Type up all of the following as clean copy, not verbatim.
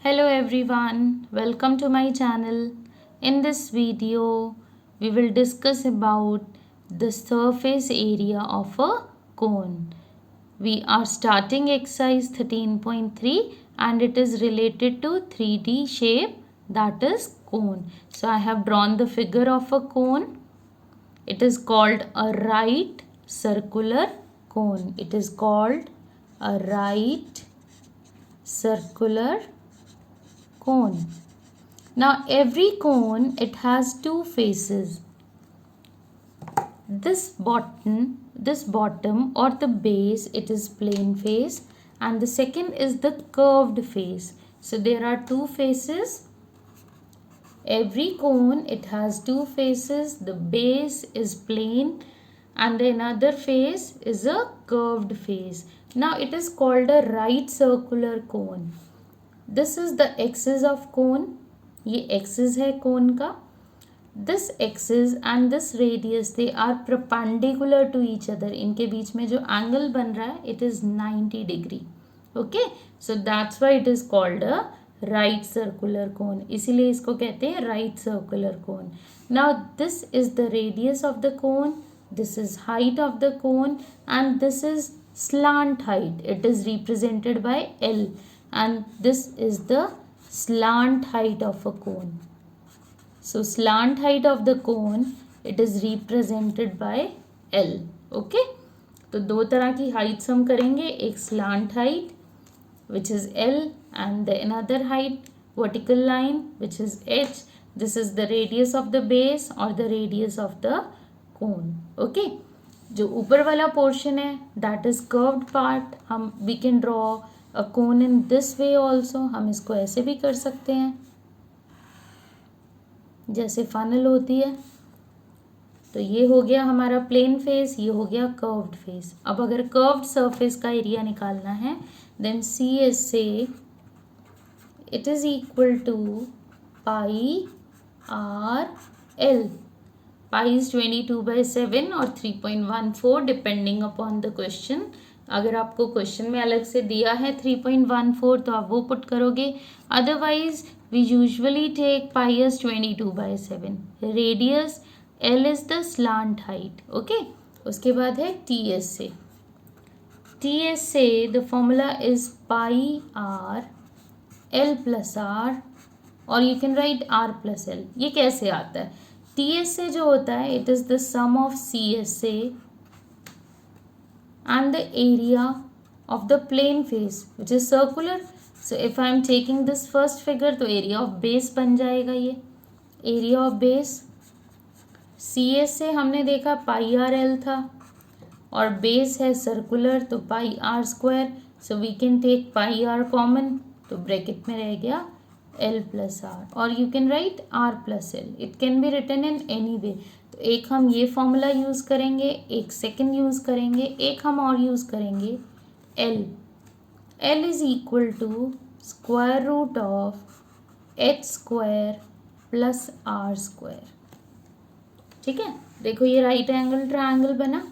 Hello everyone, welcome to my channel. In this video, we will discuss about the surface area of a cone. We are starting exercise 13.3 and it is related to 3D shape, that is cone. So I have drawn the figure of a cone. It is called a right circular cone. It is called a right circular cone. Now every cone, it has two faces. This bottom or the base, it is plane face, and the second is the curved face. So there are two faces. Every cone, it has two faces. The base is plane and the another face is a curved face. Now it is called a right circular cone. This is the axis of cone. ये axis है cone का. This axis and this radius, they are perpendicular to each other. इनके बीच में जो angle बन रहा है, it is 90 degree. Okay, so that's why it is called a right circular cone. इसीलिए इसको कहते हैं right circular cone. Now this is the radius of the cone. This is height of the cone and this is slant height. It is represented by L. And this is the slant height of a cone. So slant height of the cone, it is represented by L. Okay, तो दो तरह की heights हम करेंगे. एक slant height which is L and the another height vertical line which is H. This is the radius of the base or the radius of the cone. Okay, जो ऊपर वाला portion है, that is curved part. हम we can draw a cone in this way also. हम इसको ऐसे भी कर सकते हैं जैसे फनल होती है. तो ये हो गया हमारा प्लेन फेस, ये हो गया कर्व्ड फेस. अब अगर कर्व्ड सरफेस का एरिया निकालना है, देन सी एस से it is equal to pi R L. Pi is 22/7 और 3.14 डिपेंडिंग अपॉन द क्वेश्चन. अगर आपको क्वेश्चन में अलग से दिया है 3.14 तो आप वो पुट करोगे. Otherwise we usually take pi as 22/7. Radius L is the slant height. Okay, उसके बाद है टी एस से. टी एस से the formula is pi R L plus R और you can write R plus L. ये कैसे आता है? टी एस से जो होता है, it is the sum of C S से and the area of the plane face which is circular. So if I am taking this first figure, तो area of base बन जाएगा. ये area of base CS से हमने देखा पाई R L था और बेस है सर्कुलर तो pi R square. So we can take pi R common, तो ब्रैकेट में रह गया एल प्लस आर और you can write R plus L. It can be written in any way. तो एक हम ये फॉर्मूला यूज़ करेंगे, एक सेकंड यूज़ करेंगे, एक हम और यूज़ करेंगे L. L is equal to square root of H square plus R square. ठीक है, देखो ये राइट एंगल ट्रायंगल बना.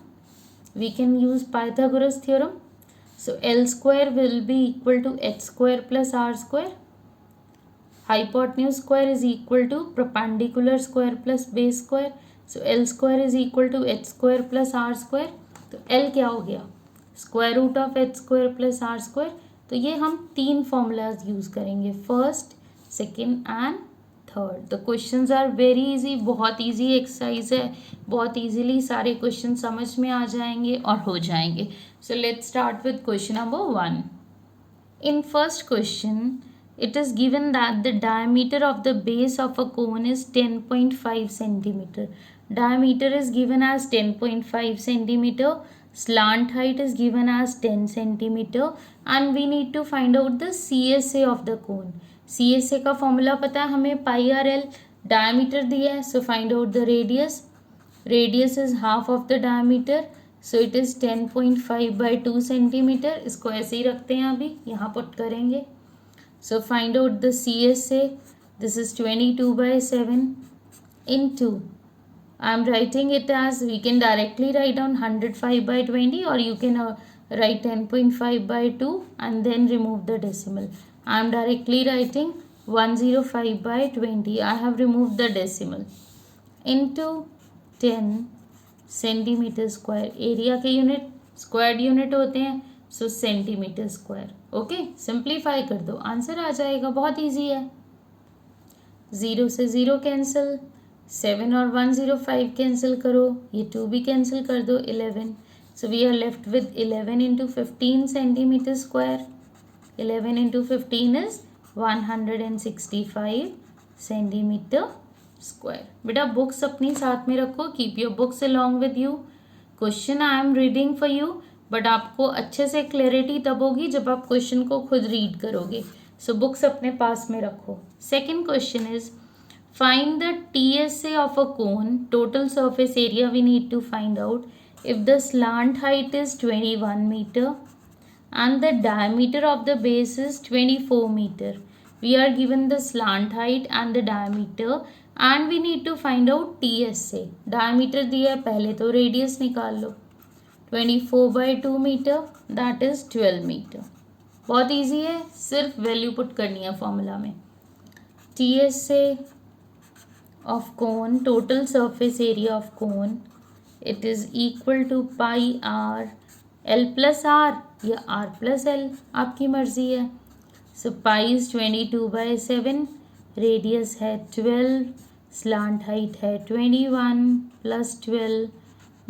We can use Pythagoras theorem. So L square will be equal to H square plus R square. Hypotenuse square is equal to perpendicular square plus base square. So L square is equal to H square plus R square. तो L क्या हो गया? Square root of H square plus R square. तो ये हम तीन formulas use करेंगे, first, second and third. The questions are very easy. बहुत इजी एक्सरसाइज है, बहुत इजीली सारे क्वेश्चन समझ में आ जाएंगे और हो जाएंगे. So let's start with question number 1. In first question it is given that the diameter of the base of a cone is 10.5 centimeter. Diameter is given as 10.5 centimeter. Slant height is given as 10 centimeter. And we need to find out the CSA of the cone. CSA का formula पता है हमें, पाई R L. Diameter दिया है, so find out the radius. Radius is half of the diameter. So it is 10.5/2 centimeter. इसको ऐसे ही रखते हैं, अभी यहाँ पुट करेंगे. So find out the CSA. This is 22/7 into, I am writing it as, we can directly write down 105/20 or you can write 10.5/2 and then remove the decimal. I am directly writing 105 by 20. I have removed the decimal. Into 10 centimetre square. Area के unit squared unit होते हैं, सो centimetre square. Okay, simplify कर दो, answer आ जाएगा. बहुत easy है. 0 से 0 कैंसिल, 7 और 105 कैंसिल करो, ये 2 भी कैंसिल कर दो, 11. So we are left with 11 into 15 centimetre square. 11 into 15 is 165 centimetre square. बेटा बुक्स अपनी साथ में रखो, keep your books along with you. Question I am reading for you, but आपको अच्छे से क्लैरिटी तब होगी जब आप क्वेश्चन को खुद रीड करोगे. सो बुक्स अपने पास में रखो. Second question is find the TSA of a cone. Total surface area we need to find out. If the slant height is 21 metre and the diameter of the base is 24 meter. We are given the slant height and the diameter and we need to find out TSA. Diameter दिया है, पहले तो radius निकाल लो. 24 by 2 meter that is 12 meter. बहुत easy है, सिर्फ value put करनी है फॉर्मूला में. TSA of cone, total surface area of cone, it is equal to pi r L plus R या R प्लस एल, आपकी मर्जी है. So pi is 22 by 7, radius है 12, स्लांट हाइट है 21 प्लस 12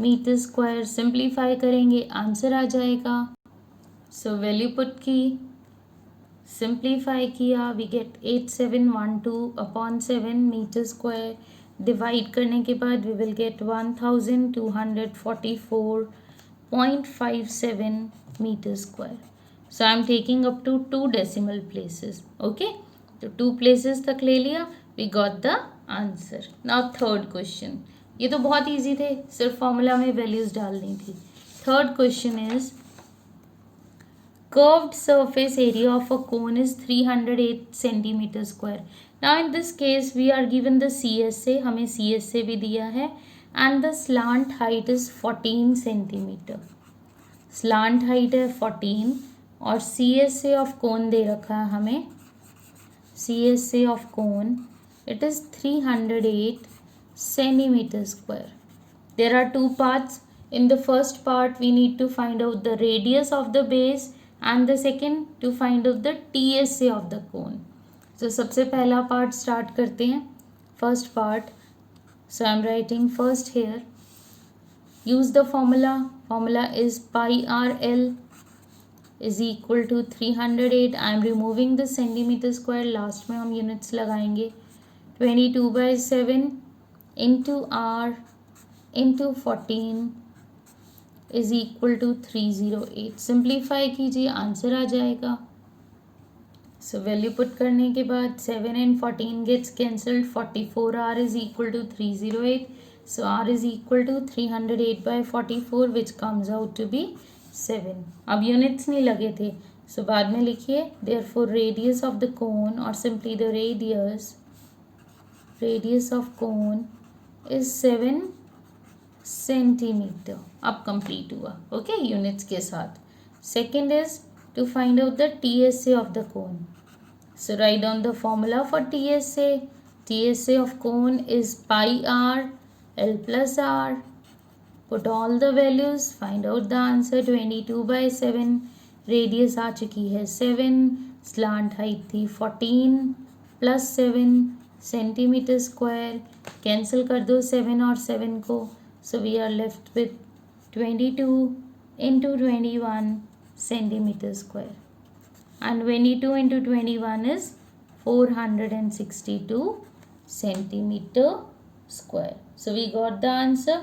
मीटर स्क्वायर. सिंप्लीफाई करेंगे, answer आ जाएगा. So value put की, सिंप्लीफाई किया, we get 8712/7 metre square. Divide करने के बाद we will get 1244.57 meter square. So I am taking up to 2 decimal places. Okay, तो 2 places तक ले लिया, we got the answer. Now third question. ये तो बहुत easy थे, सिर्फ फॉर्मूला में वैल्यूज डालनी थी. Third question is curved surface area of a cone is 308 centimeter square. Now in this case we are given the CSA, हमें CSA भी दिया है, and the slant height is 14 centimeter. Slant height है 14 और CSA of कोन दे रखा है हमें. CSA of cone it is 308 centimetre square. There are 2 parts. In the first part we need to find out the radius of the base and the second to find out the TSA of the cone. तो सबसे पहला part start करते हैं. First part, so I am writing first here. Use the formula. Formula is pi r L is equal to 308. I am removing the centimeter square. Last में हम units लगाएंगे. 22 by 7 into r into 14 is equal to 308. Simplify कीजिए, answer आ जाएगा. So value put करने के बाद 7 and 14 gets cancelled. 44r is equal to 308. So r is equal to 308 by 44 which comes out to be 7. अब units नहीं लगे थे, सो बाद में लिखिए. therefore radius of the cone or simply the radius of cone is 7 centimeter. अब complete हुआ. Okay, units के साथ. Second is to find out the TSA of the cone. So write down the formula for TSA. TSA of cone is pi r L plus r. Put all the values, find out the answer. 22 by 7, radius आ चुकी है 7, slant height थी 14 plus 7 centimetre square. Cancel कर दो 7 और 7 को. So we are left with 22 into 21 centimetre square. And 22 into 21 is 462 centimeter square. So we got the answer.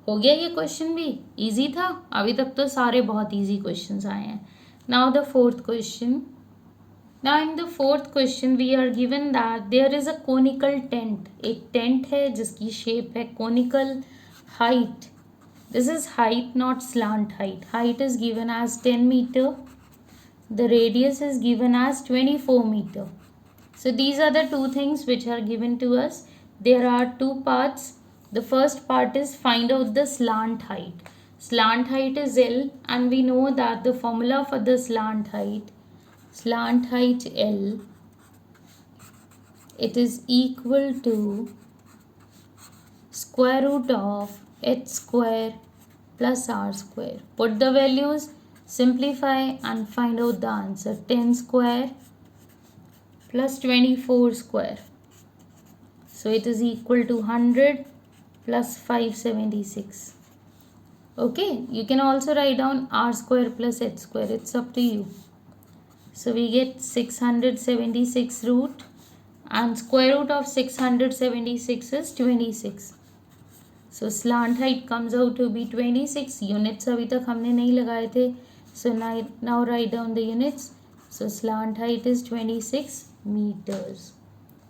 हो गया ये क्वेश्चन भी इजी था. अभी तक तो सारे बहुत इजी क्वेश्चंस आए हैं. Now the fourth question. Now in the fourth question we are given that there is a conical tent. एक टेंट है जिसकी शेप है conical. Height, this is height not slant height. Height is given as 10 metre. The radius is given as 24 meter. So these are the two things which are given to us. There are 2 parts. The first part is find out the slant height. Slant height is L and we know that the formula for the slant height slant height L, it is equal to square root of h square plus r square. Put the values, simplify and find out the answer. 10 square plus 24 square. So it is equal to 100 plus 576. Okay, you can also write down r square plus h square. It's up to you. So we get 676 root, and square root of 676 is 26. So slant height comes out to be 26. Units अभी तक हमने नहीं लगाए थे. So now write down the units. So slant height is 26 meters.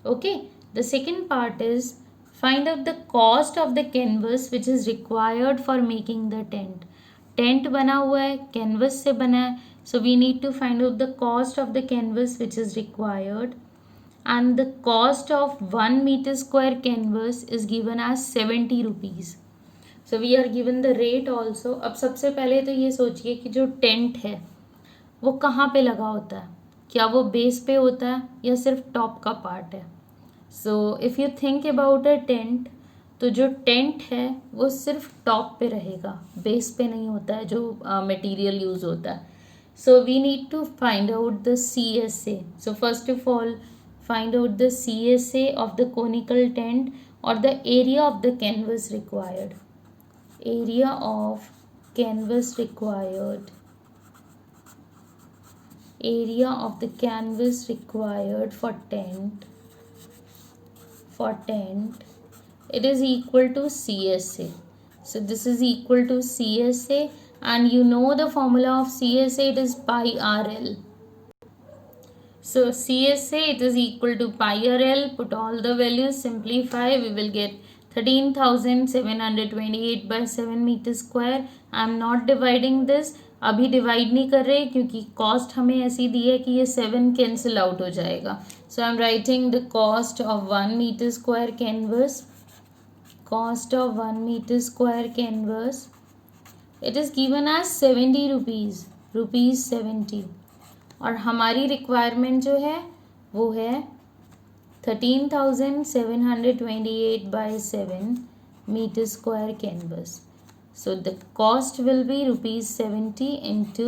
Okay. The second part is find out the cost of the canvas which is required for making the tent. Tent बना हुआ है, canvas से बना है. So we need to find out the cost of the canvas which is required. And the cost of 1 meter square canvas is given as 70 rupees. So we are given the rate also. अब सबसे पहले तो ये सोचिए कि जो tent है वो कहाँ पे लगा होता है. क्या वो बेस पे होता है या सिर्फ टॉप का पार्ट है. So if you think about a tent, तो जो टेंट है वो सिर्फ टॉप पे रहेगा, बेस पे नहीं होता है जो मटेरियल यूज़ होता है. So we need to find out the CSA. So first of all find out the CSA of the conical tent or the area of the canvas required. Area of canvas required. Area of the canvas required for tent. For tent, it is equal to CSA. So this is equal to CSA, and you know the formula of CSA, it is pi RL. So CSA, it is equal to pi RL. Put all the values, simplify, we will get 13,728 by 7 meter square. I am not dividing this. अभी divide नहीं कर रहे क्योंकि cost हमें ऐसी दी है कि ये 7 कैंसिल आउट हो जाएगा. So I am writing the cost of 1 metre square canvas. Cost of 1 metre square canvas, it is given as 70 rupees. Rupees 70. और हमारी रिक्वायरमेंट जो है वो है 13,728 by 7 meter square canvas. So the cost will be rupees 70 into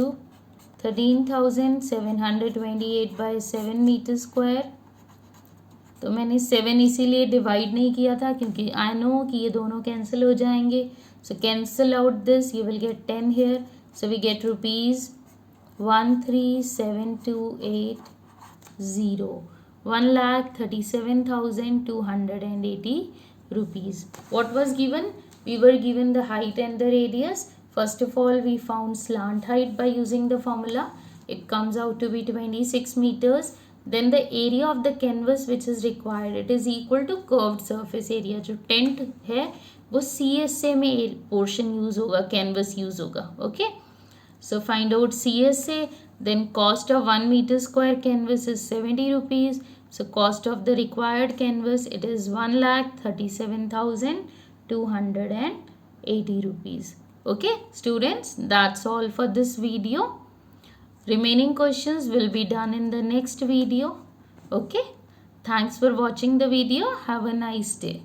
13,728 by 7 meter square. तो मैंने 7 इसीलिए divide नहीं किया था क्योंकि आई नो कि ये दोनों कैंसिल हो जाएंगे. So cancel out this, you will get 10 here. So we get rupees 13,728 1,37,280 rupees. What was given? We were given the height and the radius. First of all, we found slant height by using the formula. It comes out to be 26 meters. Then the area of the canvas which is required, it is equal to curved surface area. जो tent है वो CSA में portion use होगा, canvas use होगा. Okay. So find out CSA. Then cost of 1 meter square canvas is 70 rupees. So cost of the required canvas, it is 1,37,280 rupees. Okay students, that's all for this video. Remaining questions will be done in the next video. Okay. Thanks for watching the video. Have a nice day.